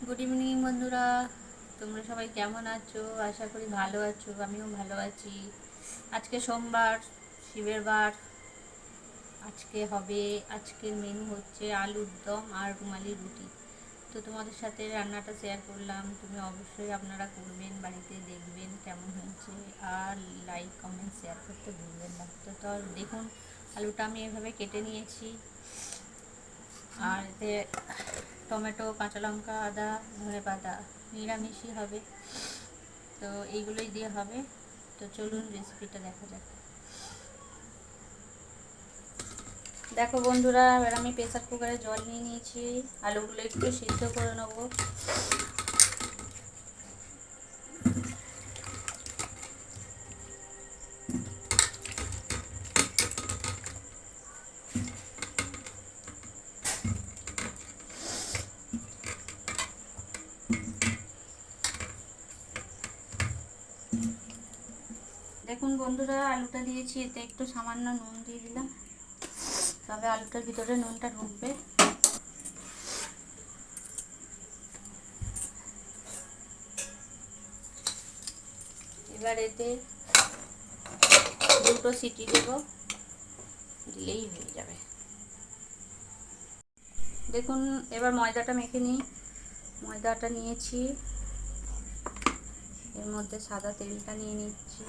Good evening বন্ধুরা, তোমরা সবাই কেমন আছো? আশা করি ভালো আছো, আমিও ভালো আছি। আজকে সোমবার, শিবের বার। আজকের মেনু হচ্ছে আলুর দম আর রুমালি রুটি। তো তোমাদের সাথে রান্নাটা শেয়ার করলাম, তুমি অবশ্যই আপনারা করবেন, বাড়িতে দেখবেন কেমন হয়েছে। আর লাইক কমেন্ট শেয়ার করতে ভুলবেন না। তো দেখুন, আলুটা আমি এভাবে কেটে নিয়েছি। আর এতে টমেটো, কাঁচা লঙ্কা, আদা, ধনেপাতা, নিরামিষই হবে। তো এইগুলোই দিয়ে হবে। তো চলুন রেসিপিটা দেখা যাক। দেখো বন্ধুরা, এবার আমি প্রেসার কুকারে জল নিয়ে নিয়েছি। আলুগুলো একটু সিদ্ধ করে নেবো। দেখুন বন্ধুরা, আলুটা দিয়েছি, এতে একটু সামান্য নুন দিয়ে দিলাম, তবে আলুটার ভিতরে নুনটা ঢুকবে। এবার এতে দুটো সিটি দেবো, দিলেই হয়ে যাবে। দেখুন, এবার ময়দাটা মেখে নিই। ময়দাটা নিয়েছি, এর মধ্যে সাদা তেলটা নিয়ে নিচ্ছি।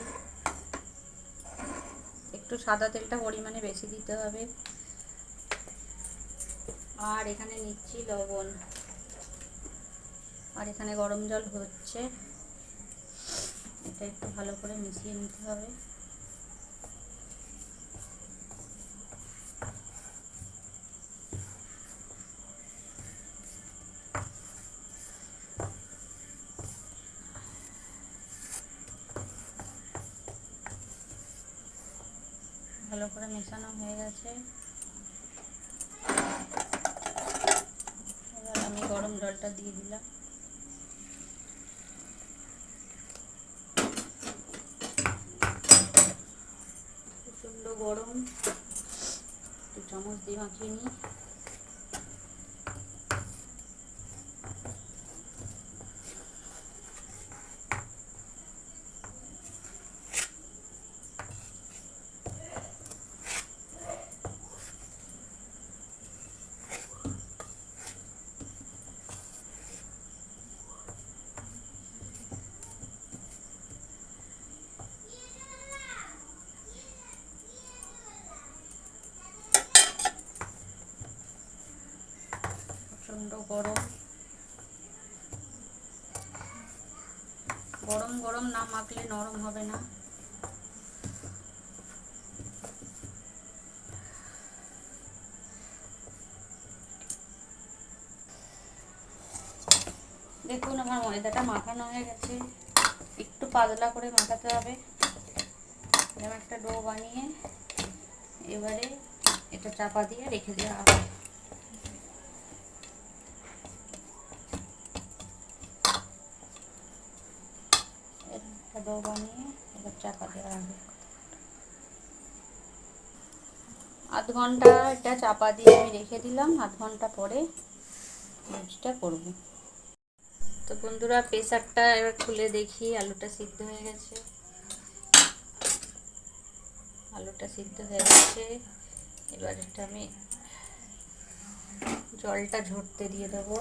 একটু সাদা তেলটা পরিমাণে বেশি দিতে হবে। আর এখানে নিচ্ছি লবণ। আর এখানে গরম জল হচ্ছে, এটা একটু ভালো করে মিশিয়ে নিতে হবে। ভালো করে মেশানো হয়ে গেছে। এবার আমি গরম জলটা দিয়ে দিলাম। প্রচণ্ড গরম, একটু চামচ দিয়ে মাখিয়ে নিই। প্রচণ্ড গরম, গরম গরম না মাখলে নরম হবে না। দেখুন, আমার ময়দাটা মাখানো হয়ে গেছে। একটু পাতলা করে মাখাতে হবে। এরকম একটা ডো বানিয়ে এবারে এটা চাপা দিয়ে রেখে দেওয়া হবে। একটা ডো বানিয়ে এবার চাপা দেওয়া হবে। আধ ঘন্টা এটা চাপা দিয়ে আমি রেখে দিলাম। আধ ঘন্টা পরে লুচিটা করব। তো বন্ধুরা, প্রেসারটা এবার খুলে দেখি, আলুটা সিদ্ধ হয়ে গেছে। আলুটা সিদ্ধ হয়ে গেছে। এবার এটা আমি জলটা ঝরতে দিয়ে দেবো।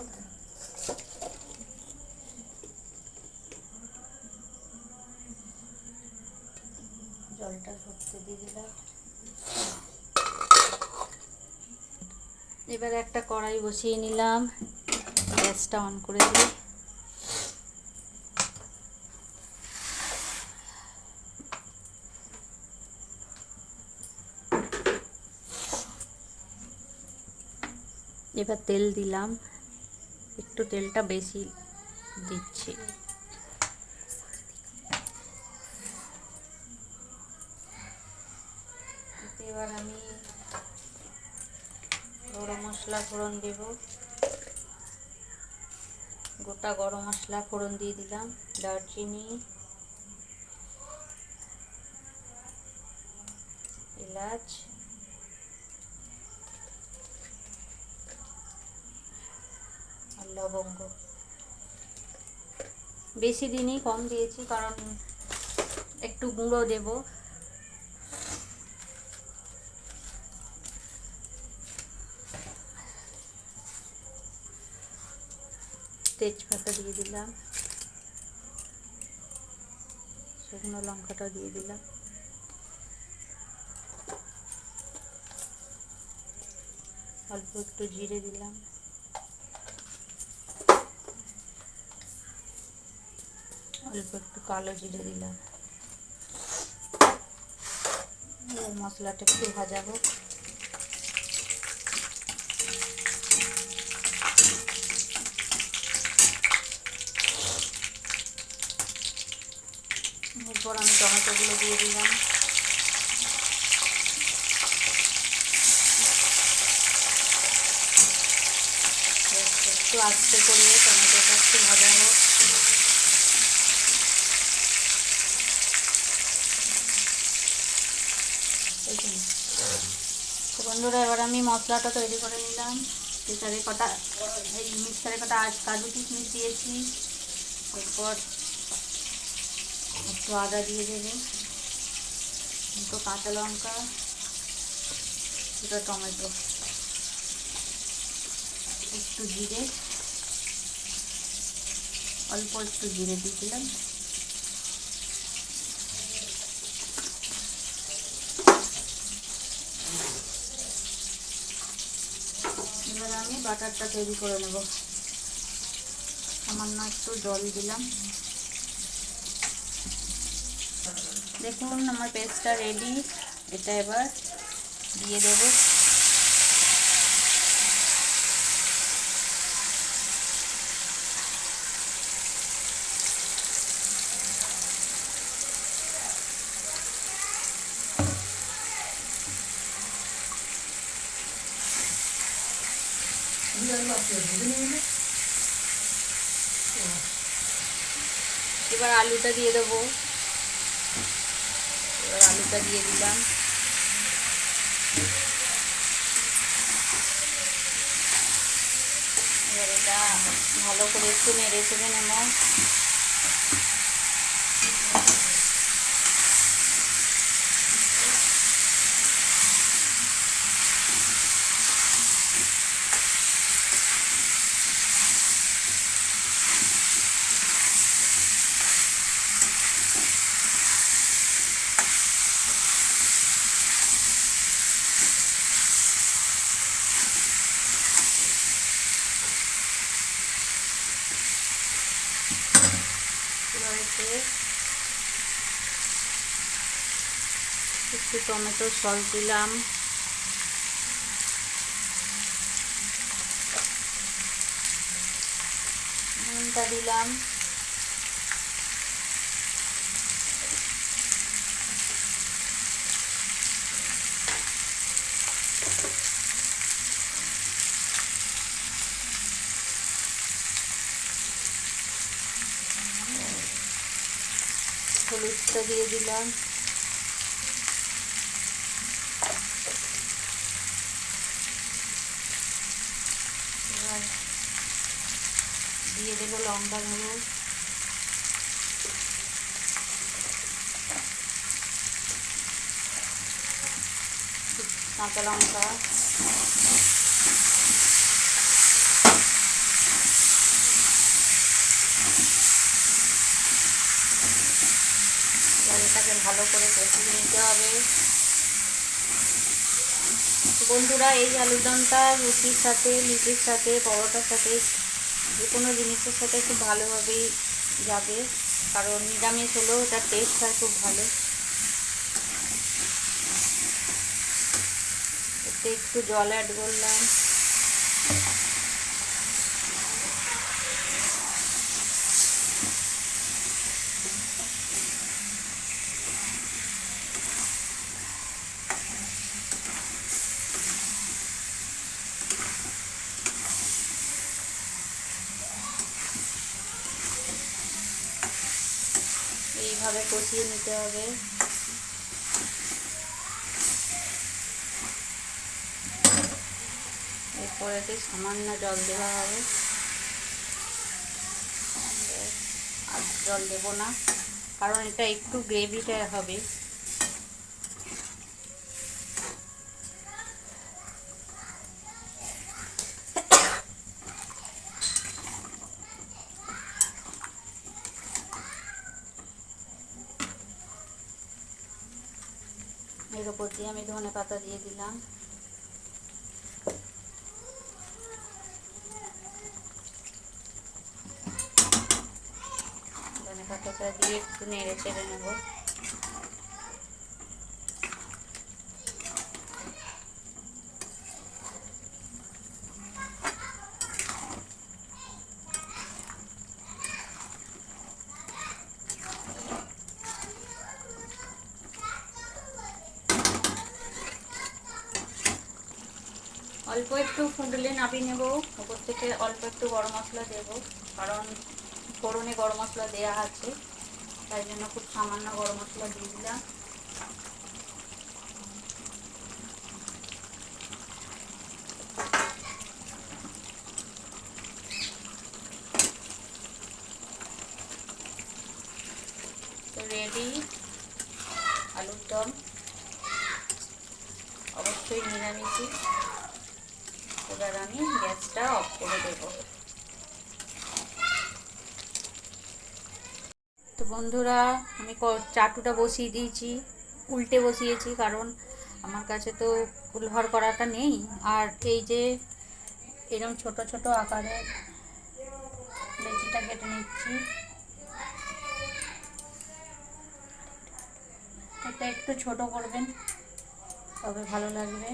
জলটা ঝরতে দিয়ে দিলাম। এবার একটা কড়াই বসিয়ে নিলাম, গ্যাসটা অন করে দিই। এবার তেল দিলাম, একটু তেলটা বেশি দিচ্ছি। এবার আমি গরম মশলা ফোড়ন দেব। গোটা গরম মশলা ফোড়ন দিয়ে দিলাম, দারচিনি, এলাচ, আর লবঙ্গ। বেশি দিনই কম দিয়েছি, কারণ একটু গুঁড়ো দেব। তেজপাতা দিয়ে দিলাম, শুকনো লঙ্কাটা দিয়ে দিলাম, অল্প একটু জিরে দিলাম, অল্প একটু কালো জিরে দিলাম। মশলাটা একটু ভাজাবো। এরপর আমি টমেটোগুলো দিয়ে দিলাম। একটু আস্তে করে টমেটোটা একটু ভাজাবো। তো বন্ধুরা, এবার আমি মশলাটা তৈরি করে নিলাম। মিক্সারে কটা কাজু কিশমিশ দিয়েছি। এরপর একটু আদা দিয়ে দেবে, দুটো কাঁচা লঙ্কা, দুটো টমেটো, একটু জিরে, অল্প একটু জিরে দিয়েছিলাম। এবার আমি বাটারটা তৈরি করে নেব। সামান্য একটু জল দিলাম। দেখুন আমার পেস্টটা রেডি। এটা এবার দিয়ে দেব। এবার আলুটা দিয়ে দেবো। এবার আলুটা দিয়ে দিলাম। এবার এটা ভালো করে একটু নেড়ে চেড়ে নেব। একটু টমেটো সস দিলাম, নুনটা দিলাম, হলুদটা দিয়ে দিলাম, এবার দিয়ে দেবো লঙ্কা গুঁড়ো, কাঁচা লঙ্কা, এবার এটাকে ভালো করে কষিয়ে নিতে হবে। বন্ধুরা, এই আলুর দমটা রুটির সাথে, লুচির সাথে, পরোটার সাথে, যে কোনো জিনিসের সাথে খুব ভালোভাবেই যাবে, কারণ নিরামিষ হলেও এটার টেস্ট হয় খুব ভালো। এতে একটু জল অ্যাড করলাম। এইভাবে কষিয়ে নিতে হবে। এরপর এতে সামান্য জল দেওয়া হবে। জল দেব না, কারণ এটা একটু গ্রেভিটা হবে। এর উপর দিয়ে আমি ধনে পাতা দিয়ে দিলাম। ধনে পাতাটা দিয়ে একটু নেড়ে চেড়ে নেব। অল্প একটু ফুটলে নামিয়ে নেব। ওপর থেকে অল্প একটু গরম মশলা দেব, কারণ ফোড়নে গরম মশলা দেওয়া আছে, তাই জন্য খুব সামান্য গরম মশলা দিয়ে দিলাম। তো রেডি আলুর দম, অবশ্যই নিরামিষি। এবার আমি গ্যাসটা অফ করে দেব। তো বন্ধুরা, আমি চাটুটা বসিয়ে দিয়েছি, উল্টে বসিয়েছি, কারণ আমার কাছে তো কুলভার করাটা নেই। আর এই যে এরকম ছোট ছোট আকারে লেচিটা কেটে নিচ্ছি। এটা একটু ছোট করবেন, তবে ভালো লাগবে।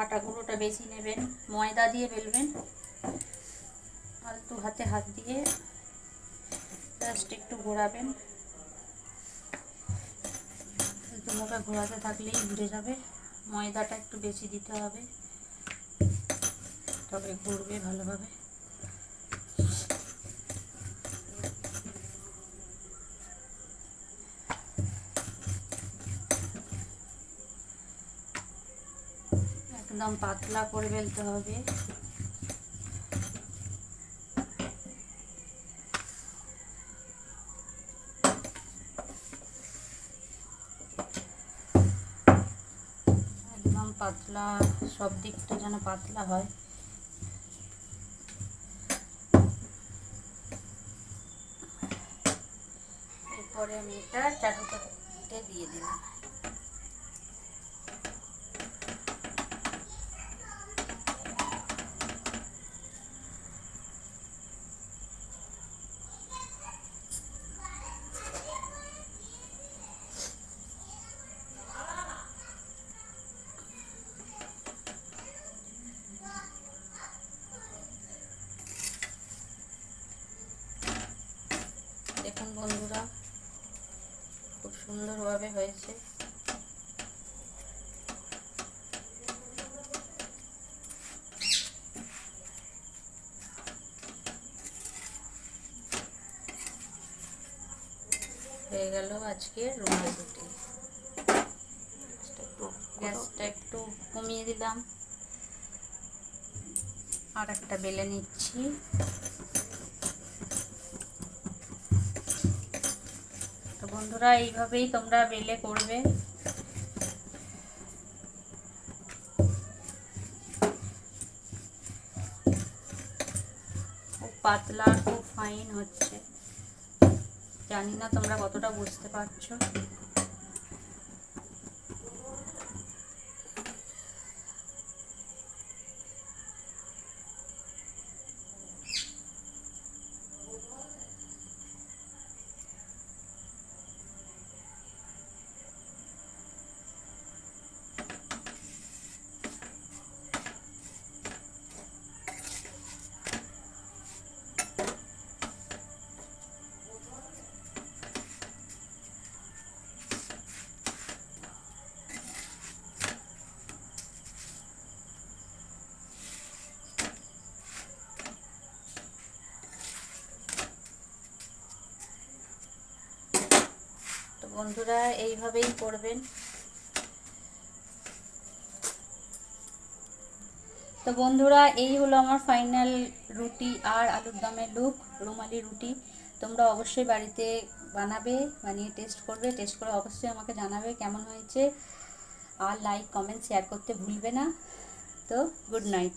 আটা গুঁড়োটা বেশি নেবেন, ময়দা দিয়ে বেলবেন। আলতু হাতে হাত দিয়ে জাস্ট একটু ঘোরাবেন। মুখে ঘোরাতে থাকলেই ঘুরে যাবে। ময়দাটা একটু বেশি দিতে হবে, তবে ঘুরবে ভালোভাবে। একদম পাতলা করে বেলতে হবে। একদম পাতলা, সব দিকটা যেন পাতলা হয়। এরপরে আমি এটা চাটুতে দিয়ে দিলাম। দেখুন বন্ধুরা, খুব সুন্দরভাবে হয়েছে। হয়ে গেল আজকের রুমাল রুটি। গ্যাসটা একটু কমিয়ে দিলাম, আর একটা বেলে নিচ্ছি। তো বন্ধুরা, এইভাবেই তোমরা বেলে করবে। খুব পাতলা, খুব ফাইন হচ্ছে। জানি না তোমরা কতটা বুঝতে পারছো। বন্ধুরা এইভাবেই করবেন। তো বন্ধুরা এই হলো আমার ফাইনাল রুটি আর আলুর দমের লুক, রুমালি রুটি। তোমরা অবশ্যই বাড়িতে বানাবে, বানিয়ে টেস্ট করবে, টেস্ট করে অবশ্যই আমাকে জানাবে কেমন হয়েছে। আর লাইক কমেন্ট শেয়ার করতে ভুলবে না। তো গুড নাইট।